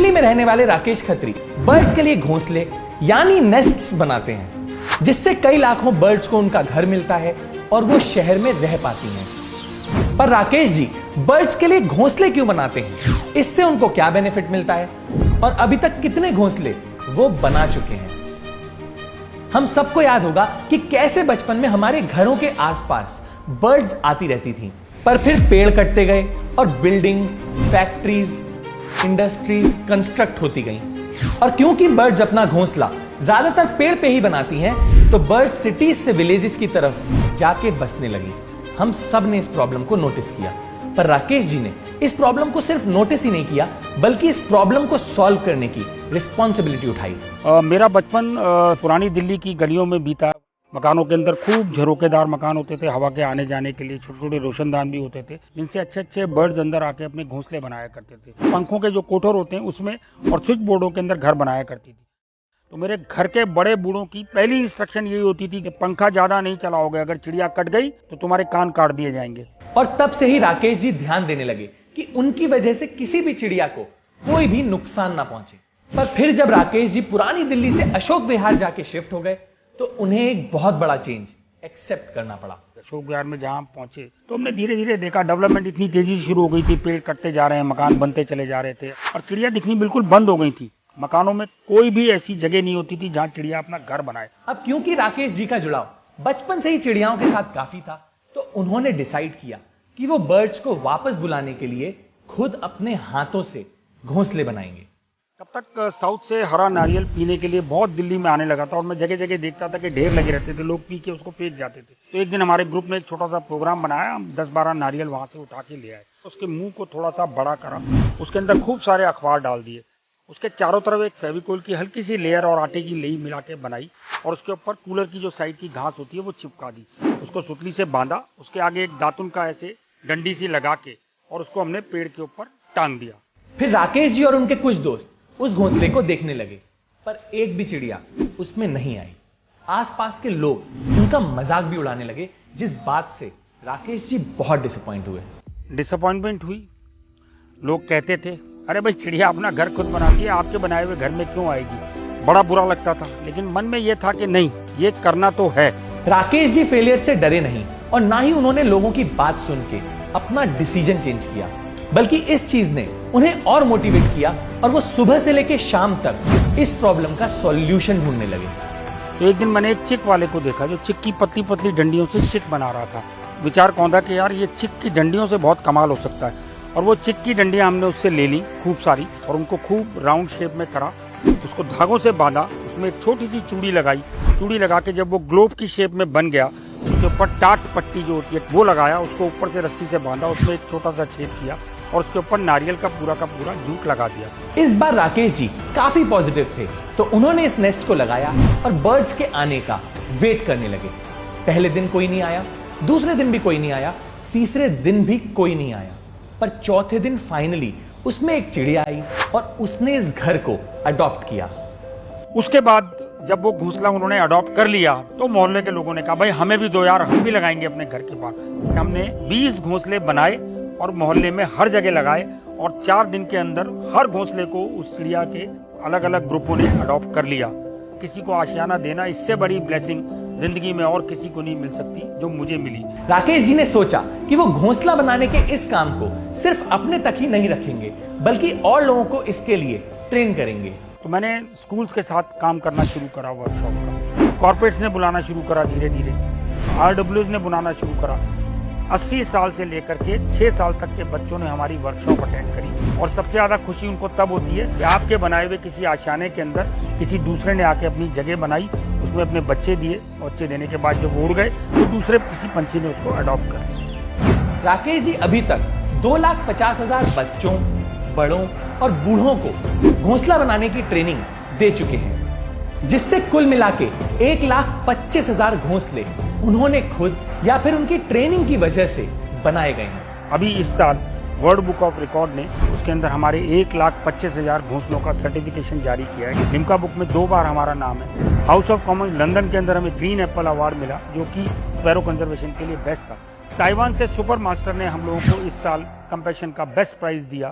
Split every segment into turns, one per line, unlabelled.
दिल्ली में रहने वाले राकेश खत्री बर्ड्स के लिए घोंसले यानी नेस्ट्स बनाते हैं, जिससे कई लाखों बर्ड्स को उनका घर मिलता है और वो शहर में रह पाती हैं। पर राकेश जी बर्ड्स के लिए घोंसले क्यों बनाते हैं, इससे उनको क्या बेनिफिट मिलता है और अभी तक कितने घोंसले वो बना चुके हैं। हम सबको याद होगा कि कैसे बचपन में हमारे घरों के आसपास बर्ड्स आती रहती थी, पर फिर पेड़ कटते गए और बिल्डिंग्स, फैक्ट्रीज, इंडस्ट्रीज कंस्ट्रक्ट होती गईं। और क्योंकि बर्ड्स अपना घोंसला ज्यादातर पेड़ पे ही बनाती हैं, तो बर्ड्स सिटीज से विलेजेस की तरफ जाके बसने लगी। हम सब ने इस प्रॉब्लम को नोटिस किया, पर राकेश जी ने इस प्रॉब्लम को सिर्फ नोटिस ही नहीं किया, बल्कि इस प्रॉब्लम को सॉल्व करने की रिस्पॉन्सिबिलिटी उठाई।
मेरा बचपन पुरानी दिल्ली की गलियों में बीता। मकानों के अंदर खूब झरोकेदार मकान होते थे, हवा के आने जाने के लिए छोटे छोटे रोशनदान भी होते थे, जिनसे अच्छे अच्छे बर्ड्स अंदर आके अपने घोंसले बनाया करते थे। पंखों के जो कोठर होते हैं उसमें और स्विच बोर्डों के अंदर घर बनाया करती थी। तो मेरे घर के बड़े बूढ़ों की पहली इंस्ट्रक्शन यही होती थी कि पंखा ज्यादा नहीं चलाओगे, अगर चिड़िया कट गई तो तुम्हारे कान काट दिए जाएंगे।
और तब से ही राकेश जी ध्यान देने लगे कि उनकी वजह से किसी भी चिड़िया को कोई भी नुकसान ना पहुंचे। पर फिर जब राकेश जी पुरानी दिल्ली से अशोक विहार जाके शिफ्ट हो गए, तो उन्हें एक बहुत बड़ा चेंज एक्सेप्ट करना पड़ा।
अशोक विहार में जहाँ पहुंचे तो हमने धीरे धीरे देखा डेवलपमेंट इतनी तेजी से शुरू हो गई थी, पेड़ कटते जा रहे हैं, मकान बनते चले जा रहे थे और चिड़िया दिखनी बिल्कुल बंद हो गई थी। मकानों में कोई भी ऐसी जगह नहीं होती थी जहाँ चिड़िया अपना घर बनाए।
अब क्योंकि राकेश जी का जुड़ाव बचपन से ही चिड़ियाओं के साथ काफी था, तो उन्होंने डिसाइड किया कि वो बर्ड्स को वापस बुलाने के लिए खुद अपने हाथों से घोंसले बनाएंगे।
तब तक साउथ से हरा नारियल पीने के लिए बहुत दिल्ली में आने लगा था और मैं जगह जगह देखता था कि ढेर लगे रहते थे, लोग पी के उसको फेंक जाते थे। तो एक दिन हमारे ग्रुप ने एक छोटा सा प्रोग्राम बनाया, हम 10-12 नारियल वहां से उठा के ले आए, उसके मुंह को थोड़ा सा बड़ा करा, उसके अंदर खूब सारे अखबार डाल दिए, उसके चारों तरफ एक फेविकोल की हल्की सी लेयर और आटे की लेई मिला के बनाई और उसके ऊपर कूलर की जो साइड की घास होती है वो चिपका दी, उसको सुतली से बांधा, उसके आगे एक दातुन का ऐसे डंडी सी लगा के और उसको हमने पेड़ के ऊपर टांग दिया।
फिर राकेश जी और उनके कुछ दोस्त उस घोंसले को देखने लगे, पर एक भी चिड़िया उसमें नहीं आई। आसपास के लोग उनका मजाक भी उड़ाने लगे, जिस बात से राकेश जी बहुत
डिसअपॉइंटमेंट हुई। लोग कहते थे, अरे भाई चिड़िया अपना घर खुद बनाती है, आपके बनाए हुए घर में क्यों आएगी। बड़ा बुरा लगता था, लेकिन मन में यह था कि नहीं, ये करना तो है।
राकेश जी फेलियर से डरे नहीं और ना ही उन्होंने लोगों की बात सुन के अपना डिसीजन चेंज किया, बल्कि इस चीज ने उन्हें और मोटिवेट किया और वो सुबह से लेकर शाम तक इस प्रॉब्लम का सॉल्यूशन ढूंढने लगे।
तो एक दिन मैंने एक चिक वाले को देखा जो चिक की पतली पतली डंडियों से चिक बना रहा था। विचार कौंधा कि यार ये चिक की डंडियों से बहुत कमाल हो सकता है, और वो चिक की डंडियां हमने उससे ले ली खूब सारी और उनको खूब राउंड शेप में करा, उसको धागों से बांधा, उसमें एक छोटी सी चूड़ी लगाई, चूड़ी लगा के जब वो ग्लोब की शेप में बन गया, उसके ऊपर टाट पट्टी जो होती है वो लगाया, उसको ऊपर से रस्सी से बांधा, उसमें एक छोटा सा छेद किया और उसके ऊपर नारियल का पूरा जूट लगा दिया।
इस बार राकेश जी काफी पॉजिटिव थे, तो उन्होंने इस नेस्ट को लगाया और बर्ड्स के आने का वेट करने लगे। पहले दिन कोई नहीं आया, दूसरे दिन भी कोई नहीं आया, तीसरे दिन भी कोई नहीं आया, पर चौथे दिन फाइनली उसमें एक चिड़िया आई और उसने इस घर को अडॉप्ट किया।
उसके बाद जब वो घोंसला उन्होंने अडॉप्ट कर लिया तो मोहल्ले के लोगों ने कहा, भाई हमें भी दो यार, हम भी लगाएंगे अपने घर के पास। हमने 20 घोंसले बनाए और मोहल्ले में हर जगह लगाए और 4 दिन के अंदर हर घोंसले को उस चिड़िया के अलग अलग ग्रुपों ने अडॉप्ट कर लिया। किसी को आशियाना देना, इससे बड़ी ब्लेसिंग जिंदगी में और किसी को नहीं मिल सकती जो मुझे मिली।
राकेश जी ने सोचा कि वो घोंसला बनाने के इस काम को सिर्फ अपने तक ही नहीं रखेंगे, बल्कि और लोगों को इसके लिए ट्रेन करेंगे।
तो मैंने स्कूल्स के साथ काम करना शुरू करा, वर्कशॉप का, कॉर्पोरेट्स ने बुलाना शुरू करा, धीरे धीरे RWs ने बुलाना शुरू करा। 80 साल से लेकर के 6 साल तक के बच्चों ने हमारी वर्कशॉप अटेंड करी और सबसे ज्यादा खुशी उनको तब होती है कि आपके बनाए हुए किसी आशियाने के अंदर किसी दूसरे ने आके अपनी जगह बनाई, उसमें अपने बच्चे दिए, बच्चे देने के बाद जब उड़ गए तो दूसरे किसी पंछी ने उसको अडॉप्ट कर लिया।
राकेश जी अभी तक 2,50,000 बच्चों, बड़ों और बूढ़ों को घोंसला बनाने की ट्रेनिंग दे चुके हैं, जिससे कुल मिला के 1,25,000 घोंसले उन्होंने खुद या फिर उनकी ट्रेनिंग की वजह से बनाए गए हैं।
अभी इस साल वर्ल्ड बुक ऑफ रिकॉर्ड ने उसके अंदर हमारे 1,25,000 घोंसलों का सर्टिफिकेशन जारी किया है। लिम्का बुक में 2 बार हमारा नाम है। हाउस ऑफ कॉमन्स लंदन के अंदर हमें ग्रीन एप्पल अवार्ड मिला, जो कि स्पैरो कंजर्वेशन के लिए बेस्ट था। ताइवान से सुपर मास्टर ने हम लोगों को इस साल कंपैशन का बेस्ट प्राइज दिया।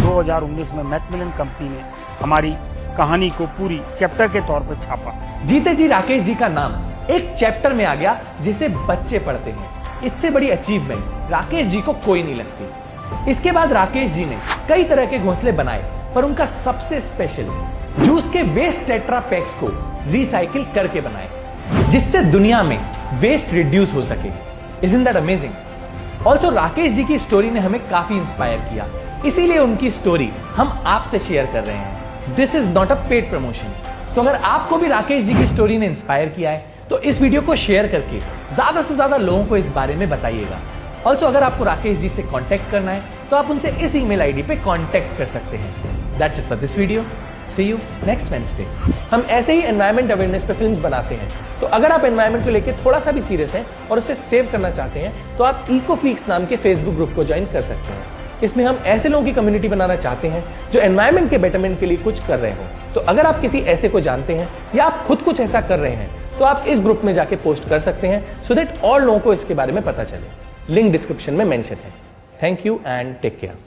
2019 में मैकमिलन कंपनी ने हमारी कहानी को पूरी चैप्टर के तौर पर छापा।
जीते जी राकेश जी का नाम एक चैप्टर में आ गया जिसे बच्चे पढ़ते हैं। इससे बड़ी अचीवमेंट राकेश जी को कोई नहीं लगती। इसके बाद राकेश जी ने कई तरह के घोंसले बनाए, पर उनका सबसे स्पेशल जूस के वेस्ट टेट्रा पैक्स को रिसाइकिल करके बनाए, जिससे दुनिया में वेस्ट रिड्यूस हो सके। Isn't that amazing? Also Rakesh ji की स्टोरी ने हमें काफी इंस्पायर किया, इसीलिए उनकी स्टोरी हम आपसे शेयर कर रहे हैं। This is not a paid promotion. तो अगर आपको भी राकेश जी की स्टोरी ने इंस्पायर किया है तो इस वीडियो को शेयर करके ज्यादा से ज्यादा लोगों को इस बारे में बताइएगा। ऑल्सो अगर आपको राकेश जी से कांटेक्ट करना है तो आप उनसे इस ईमेल आईडी पे कांटेक्ट कर सकते हैं। That's it for this video. See you next Wednesday. हम ऐसे ही एनवायरमेंट अवेयरनेस पे फिल्म्स बनाते हैं, तो अगर आप एनवायरमेंट को लेकर थोड़ा सा भी सीरियस हैं और उसे सेव करना चाहते हैं तो आप इकोफ्लीक्स नाम के फेसबुक ग्रुप को ज्वाइन कर सकते हैं। इसमें हम ऐसे लोगों की कम्युनिटी बनाना चाहते हैं जो एनवायरमेंट के बेटरमेंट के लिए कुछ कर रहे हो। तो अगर आप किसी ऐसे को जानते हैं या आप खुद कुछ ऐसा कर रहे हैं तो आप इस ग्रुप में जाके पोस्ट कर सकते हैं, सो दैट और लोगों को इसके बारे में पता चले। लिंक डिस्क्रिप्शन में मेंशन है। Thank you and take care.